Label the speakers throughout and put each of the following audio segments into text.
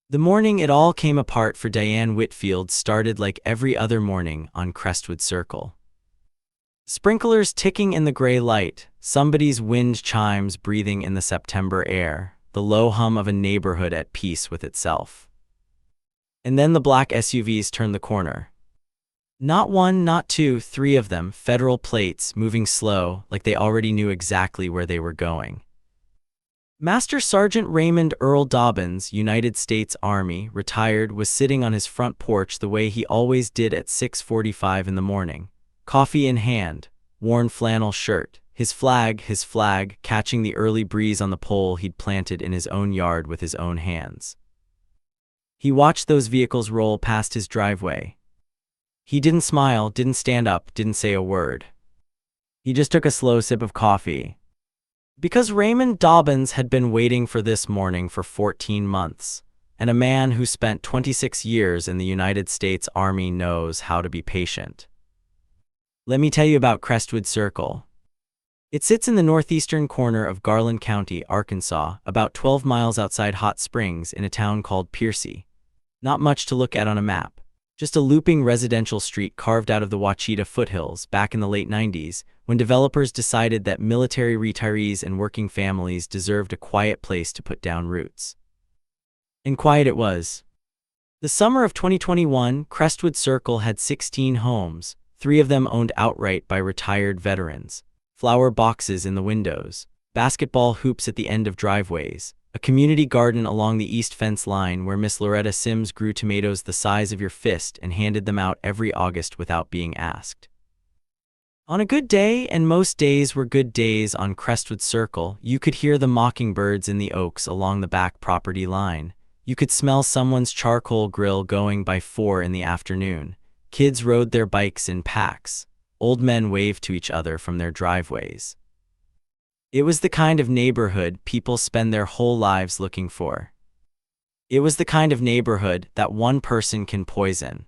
Speaker 1: The morning it all came apart for Diane Whitfield started like every other morning on Crestwood Circle. Sprinklers ticking in the gray light, somebody's wind chimes breathing in the September air, the low hum of a neighborhood at peace with itself. And then the black SUVs turned the corner. Not one, not two, three of them, federal plates, moving slow, like they already knew exactly where they were going. Master Sergeant Raymond Earl Dobbins, United States Army, retired, was sitting on his front porch the way he always did at 6:45 in the morning, coffee in hand, worn flannel shirt, his flag, catching the early breeze on the pole he'd planted in his own yard with his own hands. He watched those vehicles roll past his driveway. He didn't smile, didn't stand up, didn't say a word. He just took a slow sip of coffee. Because Raymond Dobbins had been waiting for this morning for 14 months, and a man who spent 26 years in the United States Army knows how to be patient. Let me tell you about Crestwood Circle. It sits in the northeastern corner of Garland County, Arkansas, about 12 miles outside Hot Springs in a town called Piercy. Not much to look at on a map. Just a looping residential street carved out of the Ouachita foothills back in the late 90s, when developers decided that military retirees and working families deserved a quiet place to put down roots. And quiet it was. The summer of 2021, Crestwood Circle had 16 homes, 3 of them owned outright by retired veterans, flower boxes in the windows, basketball hoops at the end of driveways, a community garden along the east fence line where Miss Loretta Sims grew tomatoes the size of your fist and handed them out every August without being asked. On a good day, and most days were good days on Crestwood Circle, you could hear the mockingbirds in the oaks along the back property line. You could smell someone's charcoal grill going by 4 in the afternoon. Kids rode their bikes in packs. Old men waved to each other from their driveways. It was the kind of neighborhood people spend their whole lives looking for. It was the kind of neighborhood that one person can poison.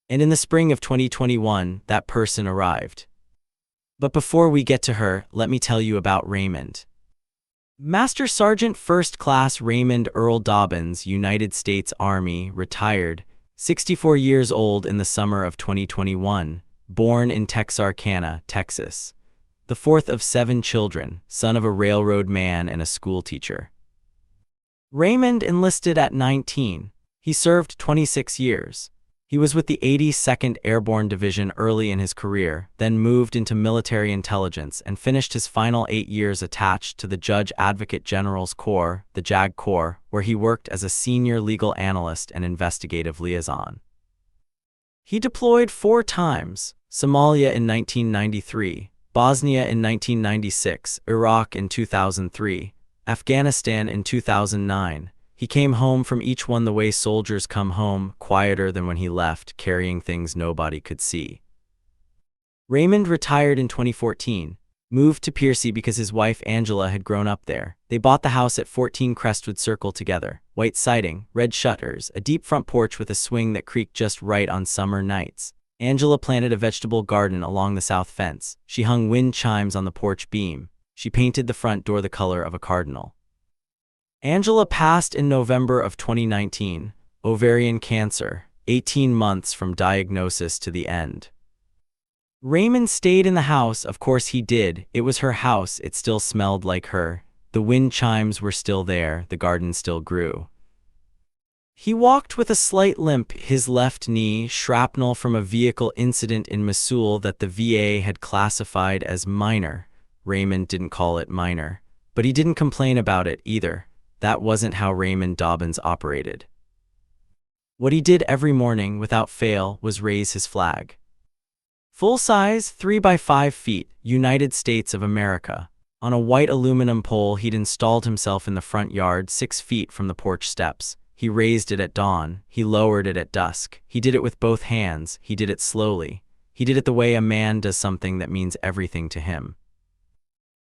Speaker 1: And in the spring of 2021, that person arrived. But before we get to her, let me tell you about Raymond. Master Sergeant First Class Raymond Earl Dobbins, United States Army, retired, 64 years old in the summer of 2021, born in Texarkana, Texas. The 4th of 7 children, son of a railroad man and a schoolteacher. Raymond enlisted at 19. He served 26 years. He was with the 82nd Airborne Division early in his career, then moved into military intelligence and finished his final 8 years attached to the Judge Advocate General's Corps, the JAG Corps, where he worked as a senior legal analyst and investigative liaison. He deployed 4 times: Somalia in 1993, Bosnia in 1996, Iraq in 2003, Afghanistan in 2009. He came home from each one the way soldiers come home, quieter than when he left, carrying things nobody could see. Raymond retired in 2014, moved to Piercy because his wife Angela had grown up there. They bought the house at 14 Crestwood Circle together. White siding, red shutters, a deep front porch with a swing that creaked just right on summer nights. Angela planted a vegetable garden along the south fence. She hung wind chimes on the porch beam. She painted the front door the color of a cardinal. Angela passed in November of 2019, ovarian cancer, 18 months from diagnosis to the end. Raymond stayed in the house, of course he did. It was her house, it still smelled like her. The wind chimes were still there, the garden still grew. He walked with a slight limp, his left knee, shrapnel from a vehicle incident in Mosul that the VA had classified as minor. Raymond didn't call it minor, but he didn't complain about it either. That wasn't how Raymond Dobbins operated. What he did every morning, without fail, was raise his flag. Full size, 3 by 5 feet, United States of America. On a white aluminum pole he'd installed himself in the front yard, 6 feet from the porch steps. He raised it at dawn, he lowered it at dusk. He did it with both hands, he did it slowly. He did it the way a man does something that means everything to him.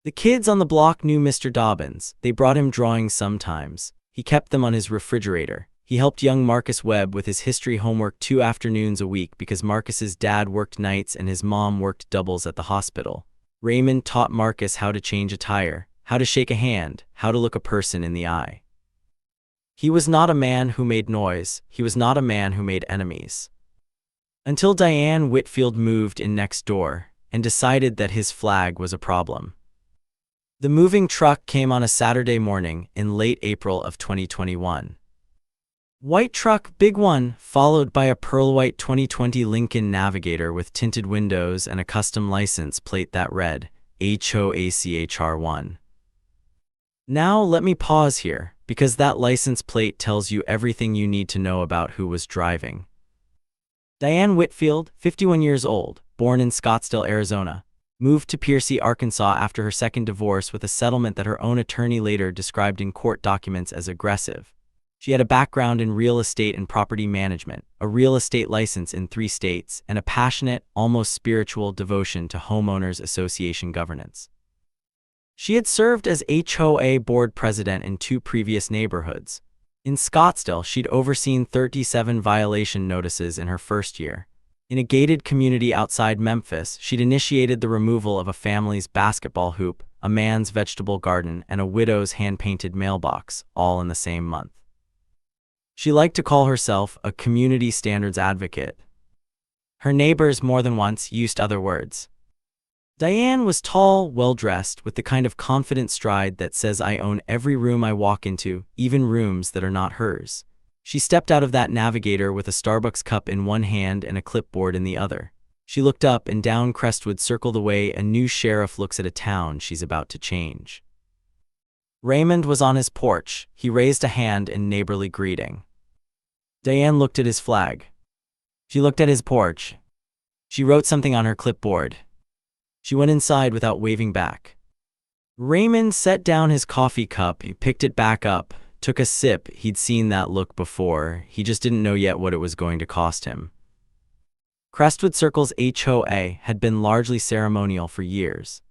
Speaker 1: The kids on the block knew Mr. Dobbins. They brought him drawings sometimes. He kept them on his refrigerator. He helped young Marcus Webb with his history homework 2 afternoons a week because Marcus's dad worked nights and his mom worked doubles at the hospital. Raymond taught Marcus how to change a tire, how to shake a hand, how to look a person in the eye. He was not a man who made noise. He was not a man who made enemies. Until Diane Whitfield moved in next door and decided that his flag was a problem. The moving truck came on a Saturday morning in late April of 2021. White truck, big one, followed by a pearl white 2020 Lincoln Navigator with tinted windows and a custom license plate that read HOACHR1. Now let me pause here, because that license plate tells you everything you need to know about who was driving. Diane Whitfield, 51 years old, born in Scottsdale, Arizona, moved to Piercy, Arkansas after her second divorce with a settlement that her own attorney later described in court documents as aggressive. She had a background in real estate and property management, a real estate license in 3 states, and a passionate, almost spiritual devotion to homeowners association governance. She had served as HOA board president in 2 previous neighborhoods. In Scottsdale, she'd overseen 37 violation notices in her first year. In a gated community outside Memphis, she'd initiated the removal of a family's basketball hoop, a man's vegetable garden, and a widow's hand-painted mailbox, all in the same month. She liked to call herself a community standards advocate. Her neighbors more than once used other words. Diane was tall, well-dressed, with the kind of confident stride that says I own every room I walk into, even rooms that are not hers. She stepped out of that Navigator with a Starbucks cup in one hand and a clipboard in the other. She looked up and down Crestwood Circle the way a new sheriff looks at a town she's about to change. Raymond was on his porch. He raised a hand in neighborly greeting. Diane looked at his flag. She looked at his porch. She wrote something on her clipboard. She went inside without waving back. Raymond set down his coffee cup. He picked it back up, took a sip. He'd seen that look before. He just didn't know yet what it was going to cost him. Crestwood Circle's HOA had been largely ceremonial for years.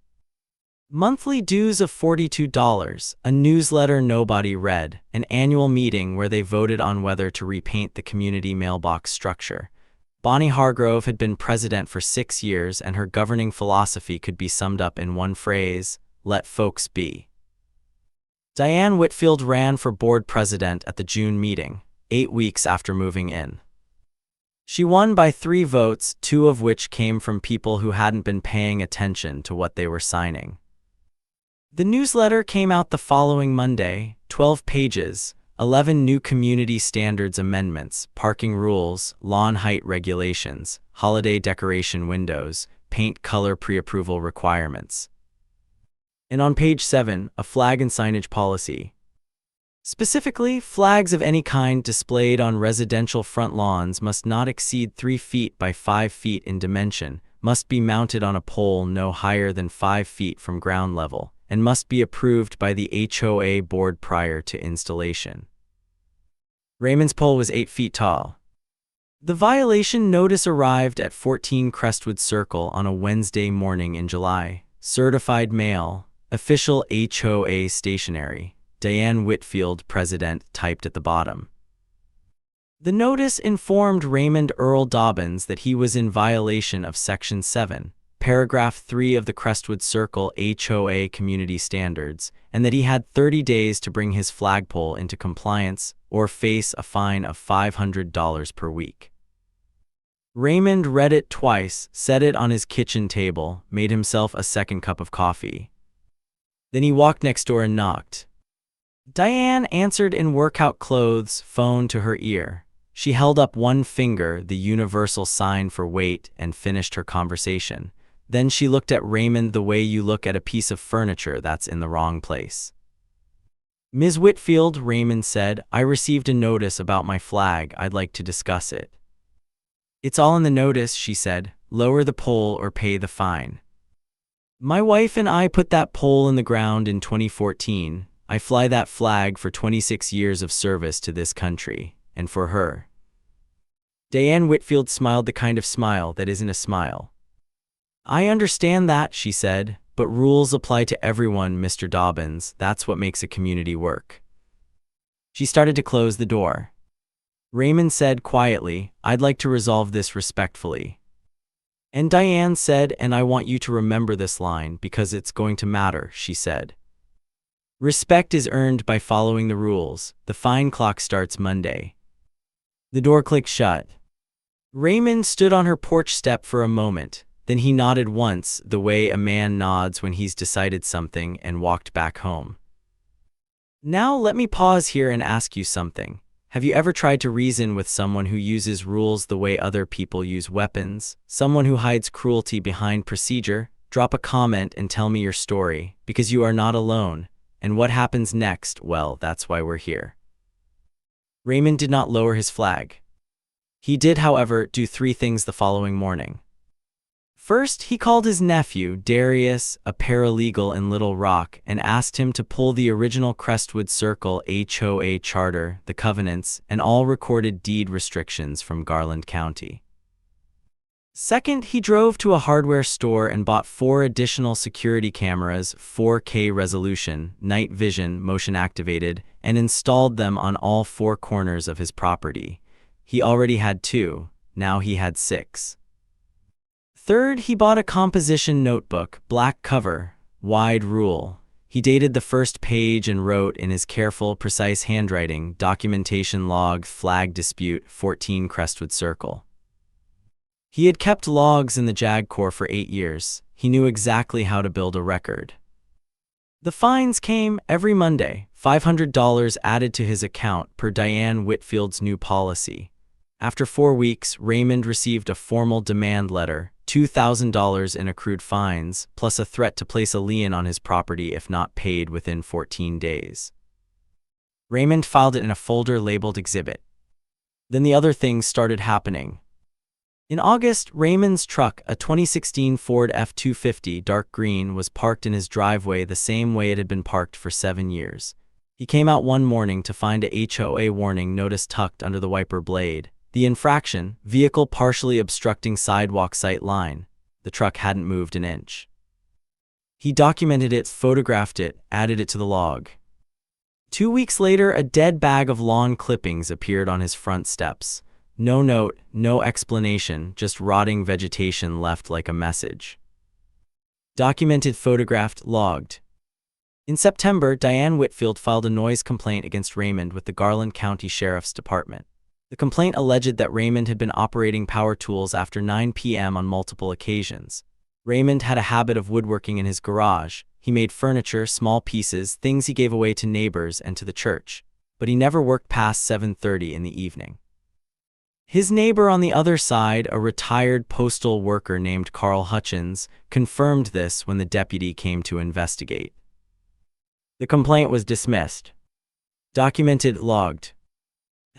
Speaker 1: Monthly dues of $42, a newsletter nobody read, an annual meeting where they voted on whether to repaint the community mailbox structure. Bonnie Hargrove had been president for 6 years, and her governing philosophy could be summed up in one phrase: let folks be. Diane Whitfield ran for board president at the June meeting, 8 weeks after moving in. She won by 3 votes, 2 of which came from people who hadn't been paying attention to what they were signing. The newsletter came out the following Monday, 12 pages, 11 new community standards amendments, parking rules, lawn height regulations, holiday decoration windows, paint color pre-approval requirements. And on page 7, a flag and signage policy. Specifically, flags of any kind displayed on residential front lawns must not exceed 3 feet by 5 feet in dimension, must be mounted on a pole no higher than 5 feet from ground level, and must be approved by the HOA board prior to installation. Raymond's pole was 8 feet tall. The violation notice arrived at 14 Crestwood Circle on a Wednesday morning in July. Certified mail, official HOA stationery. Diane Whitfield, president, typed at the bottom. The notice informed Raymond Earl Dobbins that he was in violation of Section 7, Paragraph 3 of the Crestwood Circle HOA Community Standards, and that he had 30 days to bring his flagpole into compliance or face a fine of $500 per week. Raymond read it twice, set it on his kitchen table, made himself a second cup of coffee. Then he walked next door and knocked. Diane answered in workout clothes, phone to her ear. She held up one finger, the universal sign for wait, and finished her conversation. Then she looked at Raymond the way you look at a piece of furniture that's in the wrong place. Ms. Whitfield, Raymond said, I received a notice about my flag. I'd like to discuss it. It's all in the notice, she said. Lower the pole or pay the fine. My wife and I put that pole in the ground in 2014. I fly that flag for 26 years of service to this country, and for her. Diane Whitfield smiled the kind of smile that isn't a smile. I understand that, she said, but rules apply to everyone, Mr. Dobbins. That's what makes a community work. She started to close the door. Raymond said quietly, I'd like to resolve this respectfully. And Diane said, and I want you to remember this line because it's going to matter, she said. Respect is earned by following the rules. The fine clock starts Monday. The door clicked shut. Raymond stood on her porch step for a moment. Then he nodded once, the way a man nods when he's decided something, and walked back home. Now let me pause here and ask you something. Have you ever tried to reason with someone who uses rules the way other people use weapons? Someone who hides cruelty behind procedure? Drop a comment and tell me your story, because you are not alone. And what happens next? Well, that's why we're here. Raymond did not lower his flag. He did, however, do three things the following morning. First, he called his nephew, Darius, a paralegal in Little Rock, and asked him to pull the original Crestwood Circle HOA charter, the covenants, and all recorded deed restrictions from Garland County. Second, he drove to a hardware store and bought 4 additional security cameras, 4K resolution, night vision, motion activated, and installed them on all 4 corners of his property. He already had 2, now he had 6. Third, he bought a composition notebook, black cover, wide rule. He dated the first page and wrote in his careful, precise handwriting, documentation log, flag dispute, 14 Crestwood Circle. He had kept logs in the JAG Corps for 8 years. He knew exactly how to build a record. The fines came every Monday, $500 added to his account per Diane Whitfield's new policy. After 4 weeks, Raymond received a formal demand letter, $2,000 in accrued fines, plus a threat to place a lien on his property if not paid within 14 days. Raymond filed it in a folder labeled Exhibit. Then the other things started happening. In August, Raymond's truck, a 2016 Ford F-250 dark green, was parked in his driveway the same way it had been parked for 7 years. He came out one morning to find a HOA warning notice tucked under the wiper blade. The infraction, vehicle partially obstructing sidewalk sight line. The truck hadn't moved an inch. He documented it, photographed it, added it to the log. 2 weeks later, a dead bag of lawn clippings appeared on his front steps. No note, no explanation, just rotting vegetation left like a message. Documented, photographed, logged. In September, Diane Whitfield filed a noise complaint against Raymond with the Garland County Sheriff's Department. The complaint alleged that Raymond had been operating power tools after 9 p.m. on multiple occasions. Raymond had a habit of woodworking in his garage. He made furniture, small pieces, things he gave away to neighbors and to the church. But he never worked past 7:30 in the evening. His neighbor on the other side, a retired postal worker named Carl Hutchins, confirmed this when the deputy came to investigate. The complaint was dismissed. Documented, logged.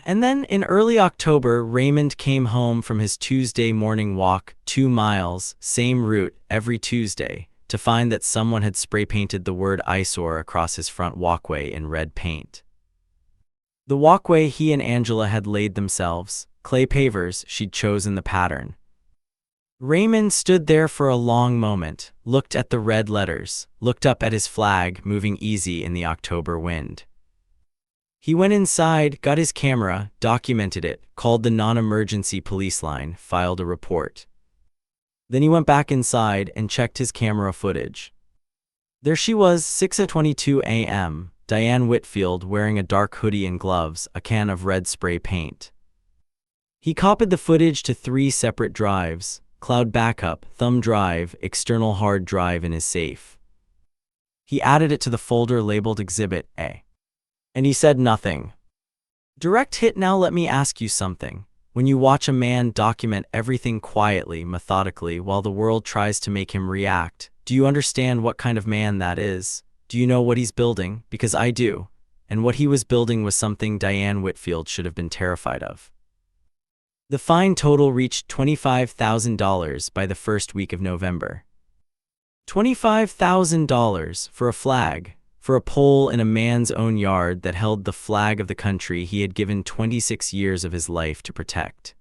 Speaker 1: And then, in early October, Raymond came home from his Tuesday morning walk, 2 miles, same route, every Tuesday, to find that someone had spray-painted the word eyesore across his front walkway in red paint. The walkway he and Angela had laid themselves, clay pavers, she'd chosen the pattern. Raymond stood there for a long moment, looked at the red letters, looked up at his flag moving easy in the October wind. He went inside, got his camera, documented it, called the non-emergency police line, filed a report. Then he went back inside and checked his camera footage. There she was, 6:22 a.m., Diane Whitfield wearing a dark hoodie and gloves, a can of red spray paint. He copied the footage to 3 separate drives, cloud backup, thumb drive, external hard drive in his safe. He added it to the folder labeled Exhibit A. And he said nothing. Direct hit. Now let me ask you something. When you watch a man document everything quietly, methodically, while the world tries to make him react, do you understand what kind of man that is? Do you know what he's building? Because I do. And what he was building was something Diane Whitfield should have been terrified of. The fine total reached $25,000 by the first week of November. $25,000 for a flag, for a pole in a man's own yard that held the flag of the country he had given 26 years of his life to protect.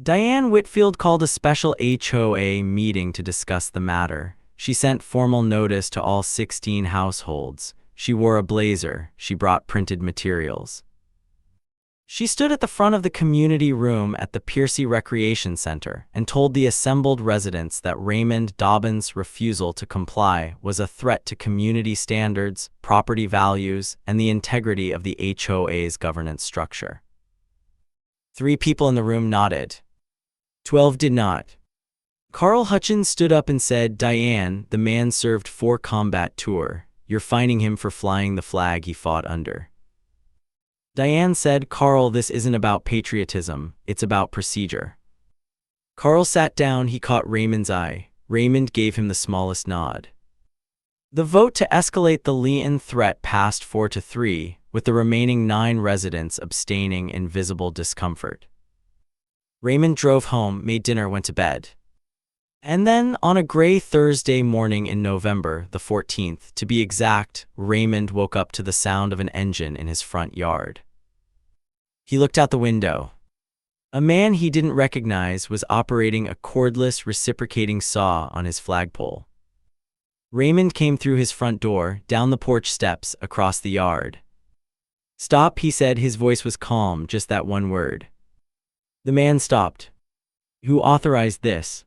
Speaker 1: Diane Whitfield called a special HOA meeting to discuss the matter. She sent formal notice to all 16 households. She wore a blazer. She brought printed materials. She stood at the front of the community room at the Piercy Recreation Center and told the assembled residents that Raymond Dobbins' refusal to comply was a threat to community standards, property values, and the integrity of the HOA's governance structure. 3 people in the room nodded. 12 did not. Carl Hutchins stood up and said, "Diane, the man served 4 combat tour. You're fining him for flying the flag he fought under." Diane said, "Carl, this isn't about patriotism, it's about procedure." Carl sat down. He caught Raymond's eye. Raymond gave him the smallest nod. The vote to escalate the Leon threat passed 4-3, with the remaining 9 residents abstaining in visible discomfort. Raymond drove home, made dinner, went to bed. And then, on a gray Thursday morning in November, the 14th, to be exact, Raymond woke up to the sound of an engine in his front yard. He looked out the window. A man he didn't recognize was operating a cordless reciprocating saw on his flagpole. Raymond came through his front door, down the porch steps, across the yard. "Stop," he said. His voice was calm, just that one word. The man stopped. "Who authorized this?"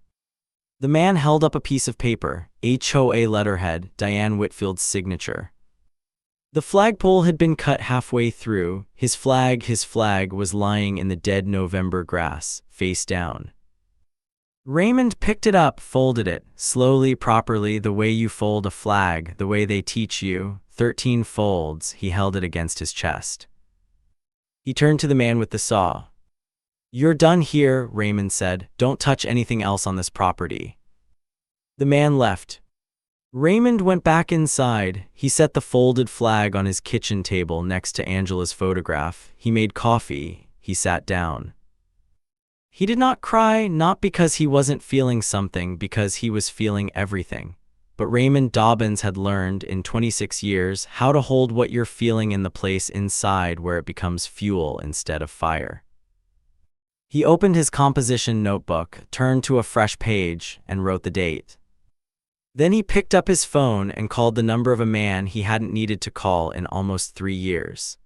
Speaker 1: The man held up a piece of paper, HOA letterhead, Diane Whitfield's signature. The flagpole had been cut halfway through. His flag was lying in the dead November grass, face down. Raymond picked it up, folded it, slowly, properly, the way you fold a flag, the way they teach you, 13 folds. He held it against his chest. He turned to the man with the saw. "You're done here," Raymond said. "Don't touch anything else on this property." The man left. Raymond went back inside. He set the folded flag on his kitchen table next to Angela's photograph. He made coffee. He sat down. He did not cry, not because he wasn't feeling something, because he was feeling everything. But Raymond Dobbins had learned in 26 years how to hold what you're feeling in the place inside where it becomes fuel instead of fire. He opened his composition notebook, turned to a fresh page, and wrote the date. Then he picked up his phone and called the number of a man he hadn't needed to call in almost 3 years.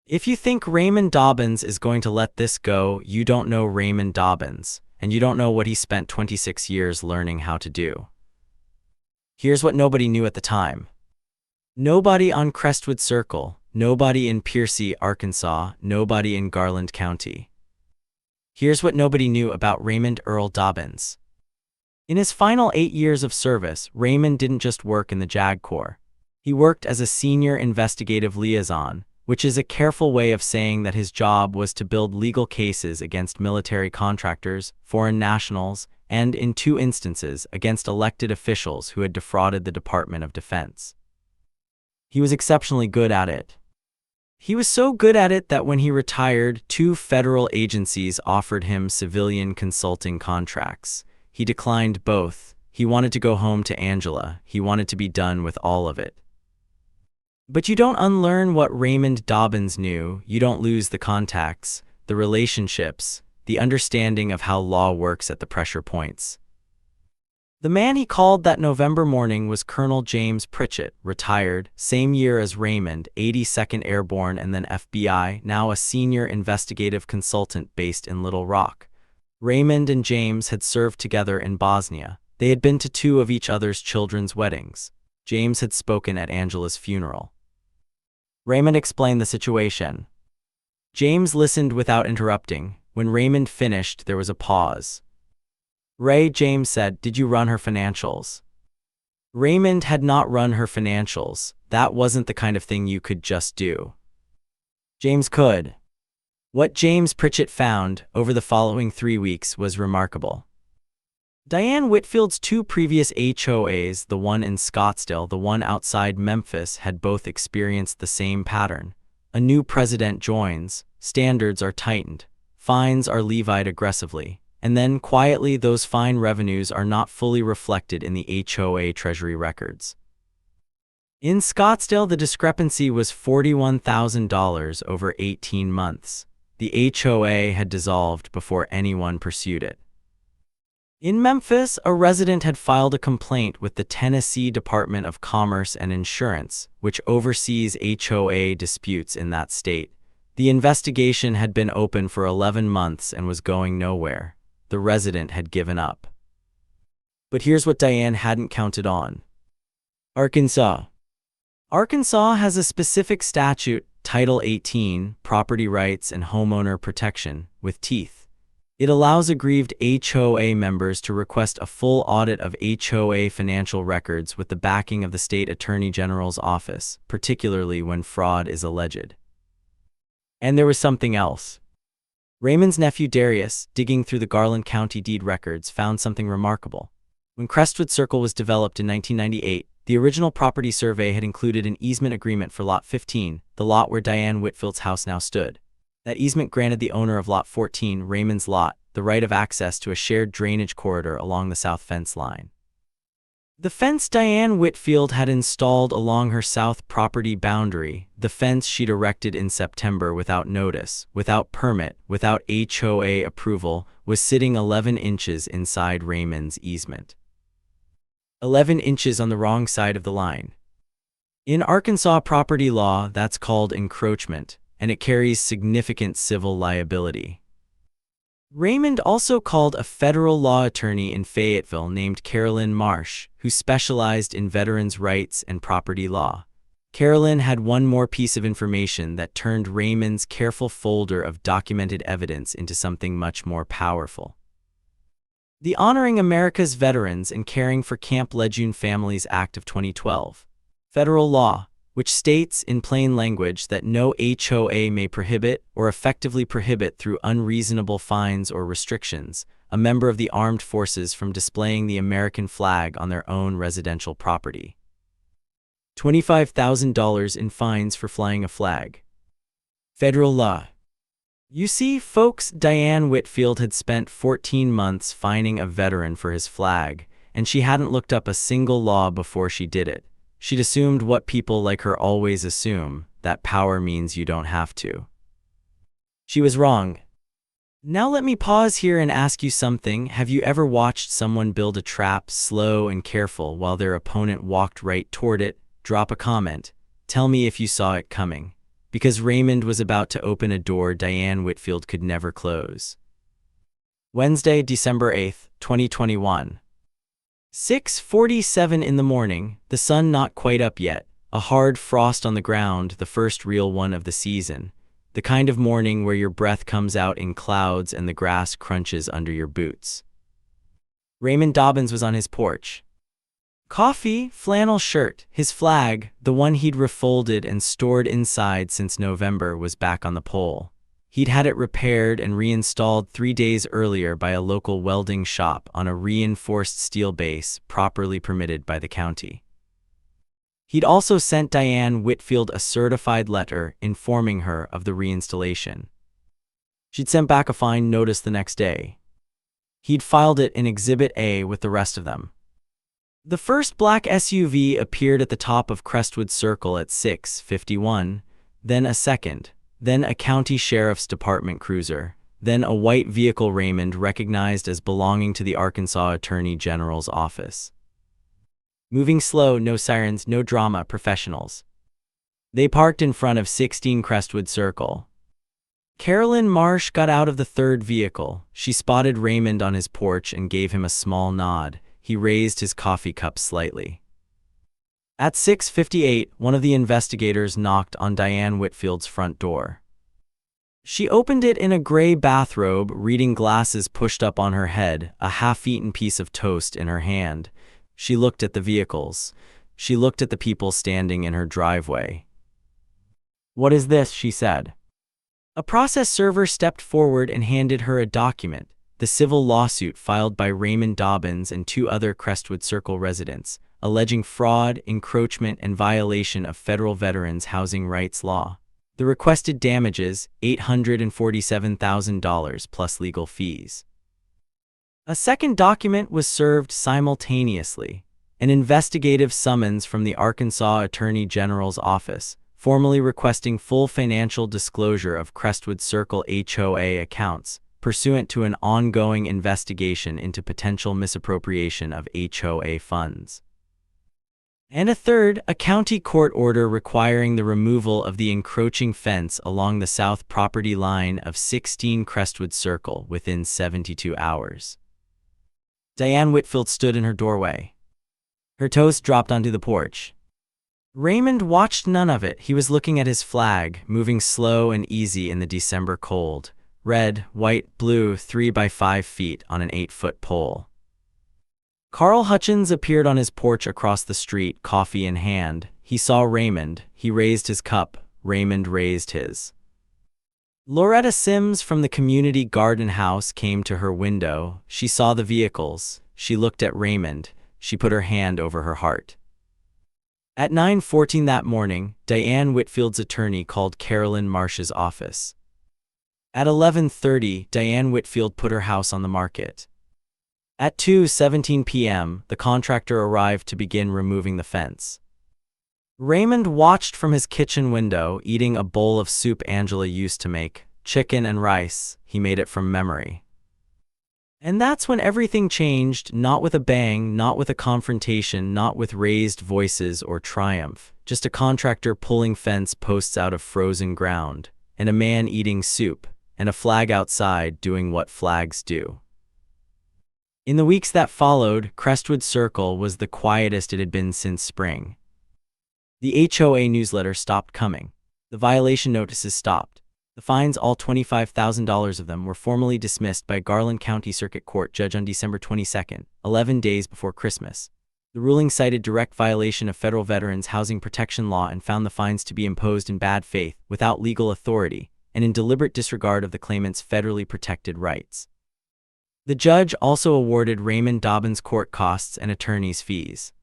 Speaker 1: If you think Raymond Dobbins is going to let this go, you don't know Raymond Dobbins, and you don't know what he spent 26 years learning how to do. Here's what nobody knew at the time. Nobody on Crestwood Circle, nobody in Piercy, Arkansas, nobody in Garland County. Here's what nobody knew about Raymond Earl Dobbins. In his final 8 years of service, Raymond didn't just work in the JAG Corps. He worked as a senior investigative liaison, which is a careful way of saying that his job was to build legal cases against military contractors, foreign nationals, and, in 2 instances, against elected officials who had defrauded the Department of Defense. He was exceptionally good at it. He was so good at it that when he retired, 2 federal agencies offered him civilian consulting contracts. He declined both. He wanted to go home to Angela. He wanted to be done with all of it. But you don't unlearn what Raymond Dobbins knew. You don't lose the contacts, the relationships, the understanding of how law works at the pressure points. The man he called that November morning was Colonel James Pritchett, retired, same year as Raymond, 82nd Airborne and then FBI, now a senior investigative consultant based in Little Rock. Raymond and James had served together in Bosnia. They had been to 2 of each other's children's weddings. James had spoken at Angela's funeral. Raymond explained the situation. James listened without interrupting. When Raymond finished, there was a pause. "Ray," James said, "did you run her financials?" Raymond had not run her financials. That wasn't the kind of thing you could just do. James could. What James Pritchett found over the following 3 weeks was remarkable. Diane Whitfield's 2 previous HOAs, the one in Scottsdale, the one outside Memphis, had both experienced the same pattern. A new president joins, standards are tightened, fines are levied aggressively, and then, quietly, those fine revenues are not fully reflected in the HOA treasury records. In Scottsdale, the discrepancy was $41,000 over 18 months. The HOA had dissolved before anyone pursued it. In Memphis, a resident had filed a complaint with the Tennessee Department of Commerce and Insurance, which oversees HOA disputes in that state. The investigation had been open for 11 months and was going nowhere. The resident had given up. But here's what Diane hadn't counted on. Arkansas. Arkansas has a specific statute, Title 18, Property Rights and Homeowner Protection, with teeth. It allows aggrieved HOA members to request a full audit of HOA financial records with the backing of the state attorney general's office, particularly when fraud is alleged. And there was something else. Raymond's nephew Darius, digging through the Garland County deed records, found something remarkable. When Crestwood Circle was developed in 1998, the original property survey had included an easement agreement for Lot 15, the lot where Diane Whitfield's house now stood. That easement granted the owner of Lot 14, Raymond's lot, the right of access to a shared drainage corridor along the south fence line. The fence Diane Whitfield had installed along her south property boundary, the fence she'd erected in September without notice, without permit, without HOA approval, was sitting 11 inches inside Raymond's easement. 11 inches on the wrong side of the line. In Arkansas property law, that's called encroachment, and it carries significant civil liability. Raymond also called a federal law attorney in Fayetteville named Carolyn Marsh, who specialized in veterans' rights and property law. Carolyn had one more piece of information that turned Raymond's careful folder of documented evidence into something much more powerful. The Honoring America's Veterans and Caring for Camp Lejeune Families Act of 2012. Federal law, which states in plain language that no HOA may prohibit or effectively prohibit through unreasonable fines or restrictions a member of the armed forces from displaying the American flag on their own residential property. $25,000 in fines for flying a flag. Federal law. You see, folks, Diane Whitfield had spent 14 months fining a veteran for his flag, and she hadn't looked up a single law before she did it. She'd assumed what people like her always assume, that power means you don't have to. She was wrong. Now let me pause here and ask you something. Have you ever watched someone build a trap slow and careful while their opponent walked right toward it? Drop a comment. Tell me if you saw it coming. Because Raymond was about to open a door Diane Whitfield could never close. Wednesday, December 8th, 2021. 6:47 in the morning, the sun not quite up yet, a hard frost on the ground, the first real one of the season, the kind of morning where your breath comes out in clouds and the grass crunches under your boots. Raymond Dobbins was on his porch. Coffee, flannel shirt, his flag, the one he'd refolded and stored inside since November, was back on the pole. He'd had it repaired and reinstalled 3 days earlier by a local welding shop on a reinforced steel base properly permitted by the county. He'd also sent Diane Whitfield a certified letter informing her of the reinstallation. She'd sent back a fine notice the next day. He'd filed it in Exhibit A with the rest of them. The first black SUV appeared at the top of Crestwood Circle at 6:51, then a second, then a county sheriff's department cruiser, then a white vehicle Raymond recognized as belonging to the Arkansas Attorney General's office. Moving slow, no sirens, no drama, professionals. They parked in front of 16 Crestwood Circle. Carolyn Marsh got out of the third vehicle. She spotted Raymond on his porch and gave him a small nod. He raised his coffee cup slightly. At 6:58, one of the investigators knocked on Diane Whitfield's front door. She opened it in a gray bathrobe, reading glasses pushed up on her head, a half-eaten piece of toast in her hand. She looked at the vehicles. She looked at the people standing in her driveway. "What is this?" she said. A process server stepped forward and handed her a document, the civil lawsuit filed by Raymond Dobbins and 2 other Crestwood Circle residents, alleging fraud, encroachment, and violation of federal veterans' housing rights law. The requested damages, $847,000 plus legal fees. A second document was served simultaneously, an investigative summons from the Arkansas Attorney General's office, formally requesting full financial disclosure of Crestwood Circle HOA accounts, pursuant to an ongoing investigation into potential misappropriation of HOA funds. And a third, a county court order requiring the removal of the encroaching fence along the south property line of 16 Crestwood Circle within 72 hours. Diane Whitfield stood in her doorway. Her toes dropped onto the porch. Raymond watched none of it. He was looking at his flag, moving slow and easy in the December cold. Red, white, blue, 3 by 5 feet on an 8-foot pole. Carl Hutchins appeared on his porch across the street, coffee in hand. He saw Raymond. He raised his cup. Raymond raised his. Loretta Sims from the community garden house came to her window. She saw the vehicles. She looked at Raymond. She put her hand over her heart. At 9:14 that morning, Diane Whitfield's attorney called Carolyn Marsh's office. At 11:30, Diane Whitfield put her house on the market. At 2:17 p.m., the contractor arrived to begin removing the fence. Raymond watched from his kitchen window, eating a bowl of soup Angela used to make, chicken and rice. He made it from memory. And that's when everything changed, not with a bang, not with a confrontation, not with raised voices or triumph, just a contractor pulling fence posts out of frozen ground, and a man eating soup, and a flag outside doing what flags do. In the weeks that followed, Crestwood Circle was the quietest it had been since spring. The HOA newsletter stopped coming. The violation notices stopped. The fines, all $25,000 of them, were formally dismissed by Garland County Circuit Court judge on December 22, 11 days before Christmas. The ruling cited direct violation of federal Veterans Housing Protection Law and found the fines to be imposed in bad faith, without legal authority, and in deliberate disregard of the claimant's federally protected rights. The judge also awarded Raymond Dobbins court costs and attorney's fees.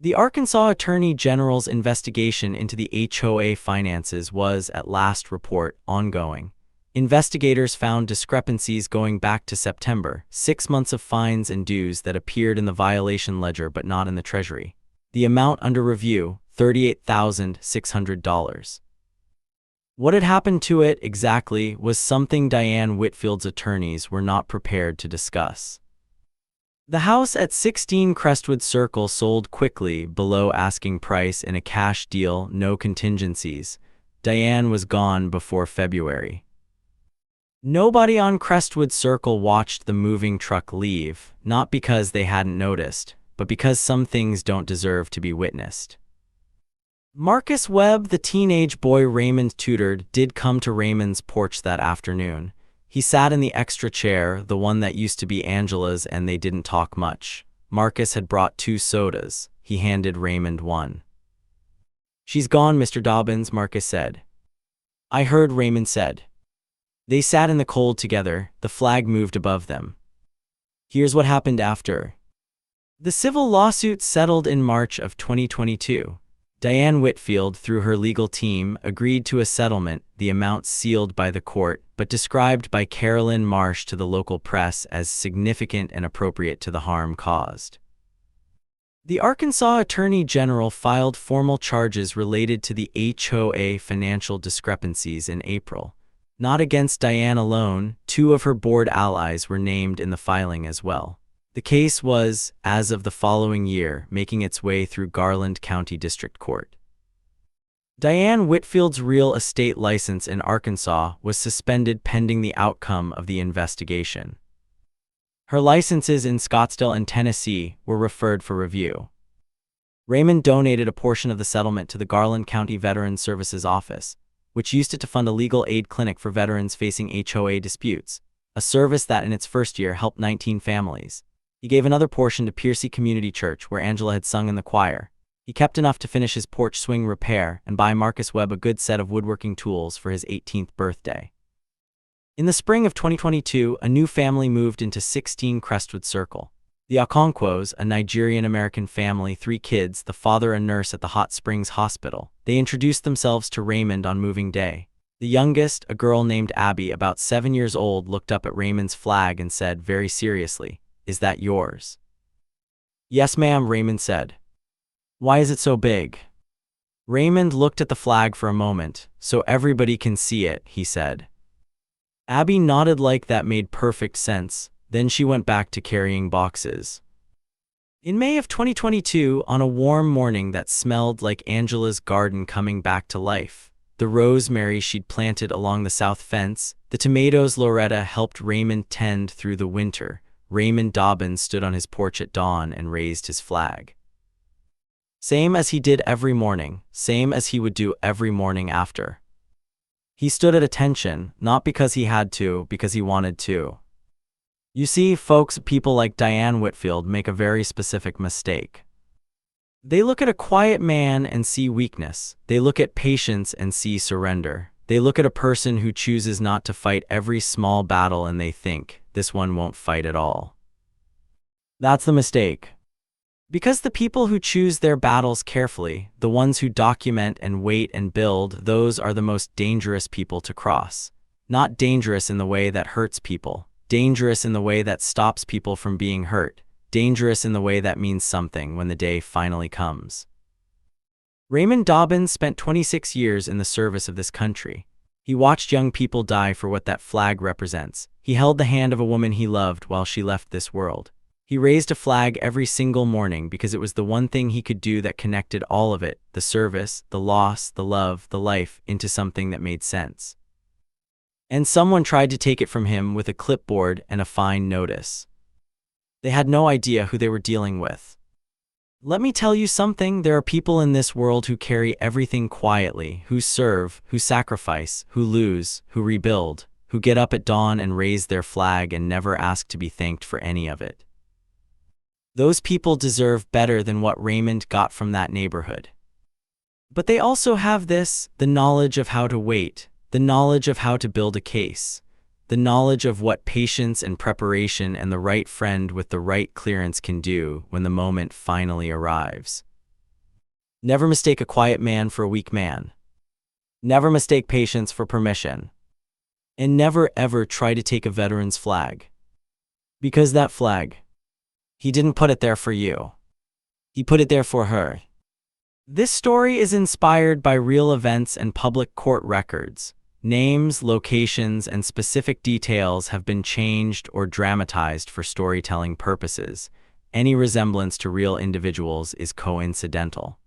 Speaker 1: The Arkansas Attorney General's investigation into the HOA finances was, at last report, ongoing. Investigators found discrepancies going back to September, 6 months of fines and dues that appeared in the violation ledger but not in the Treasury. The amount under review, $38,600. What had happened to it exactly was something Diane Whitfield's attorneys were not prepared to discuss. The house at 16 Crestwood Circle sold quickly, below asking price in a cash deal, no contingencies. Diane was gone before February. Nobody on Crestwood Circle watched the moving truck leave, not because they hadn't noticed, but because some things don't deserve to be witnessed. Marcus Webb, the teenage boy Raymond tutored, did come to Raymond's porch that afternoon. He sat in the extra chair, the one that used to be Angela's, and they didn't talk much. Marcus had brought 2 sodas. He handed Raymond one. "She's gone, Mr. Dobbins," Marcus said. "I heard," Raymond said. They sat in the cold together. The flag moved above them. Here's what happened after. The civil lawsuit settled in March of 2022. Diane Whitfield, through her legal team, agreed to a settlement, the amount sealed by the court, but described by Carolyn Marsh to the local press as significant and appropriate to the harm caused. The Arkansas Attorney General filed formal charges related to the HOA financial discrepancies in April. Not against Diane alone, 2 of her board allies were named in the filing as well. The case was, as of the following year, making its way through Garland County District Court. Diane Whitfield's real estate license in Arkansas was suspended pending the outcome of the investigation. Her licenses in Scottsdale and Tennessee were referred for review. Raymond donated a portion of the settlement to the Garland County Veterans Services Office, which used it to fund a legal aid clinic for veterans facing HOA disputes, a service that in its first year helped 19 families. He gave another portion to Piercy Community Church, where Angela had sung in the choir. He kept enough to finish his porch swing repair and buy Marcus Webb a good set of woodworking tools for his 18th birthday. In the spring of 2022, a new family moved into 16 Crestwood Circle. The Okonkwo's, a Nigerian-American family, 3 kids, the father a nurse at the Hot Springs Hospital. They introduced themselves to Raymond on moving day. The youngest, a girl named Abby, about 7 years old, looked up at Raymond's flag and said very seriously, "Is that yours?" "Yes, ma'am," Raymond said. "Why is it so big?" Raymond looked at the flag for a moment. "So everybody can see it," he said. Abby nodded like that made perfect sense. Then she went back to carrying boxes. In May of 2022, on a warm morning that smelled like Angela's garden coming back to life, the rosemary she'd planted along the south fence, the tomatoes Loretta helped Raymond tend through the winter, Raymond Dobbins stood on his porch at dawn and raised his flag. Same as he did every morning, same as he would do every morning after. He stood at attention, not because he had to, because he wanted to. You see, folks, people like Diane Whitfield make a very specific mistake. They look at a quiet man and see weakness. They look at patience and see surrender. They look at a person who chooses not to fight every small battle and they think, this one won't fight at all. That's the mistake. Because the people who choose their battles carefully, the ones who document and wait and build, those are the most dangerous people to cross. Not dangerous in the way that hurts people. Dangerous in the way that stops people from being hurt. Dangerous in the way that means something when the day finally comes. Raymond Dobbins spent 26 years in the service of this country. He watched young people die for what that flag represents. He held the hand of a woman he loved while she left this world. He raised a flag every single morning because it was the one thing he could do that connected all of it, the service, the loss, the love, the life, into something that made sense. And someone tried to take it from him with a clipboard and a fine notice. They had no idea who they were dealing with. Let me tell you something, there are people in this world who carry everything quietly, who serve, who sacrifice, who lose, who rebuild, who get up at dawn and raise their flag and never ask to be thanked for any of it. Those people deserve better than what Raymond got from that neighborhood. But they also have this, the knowledge of how to wait, the knowledge of how to build a case, the knowledge of what patience and preparation and the right friend with the right clearance can do when the moment finally arrives. Never mistake a quiet man for a weak man. Never mistake patience for permission. And never ever try to take a veteran's flag. Because that flag, he didn't put it there for you. He put it there for her. This story is inspired by real events and public court records. Names, locations, and specific details have been changed or dramatized for storytelling purposes. Any resemblance to real individuals is coincidental.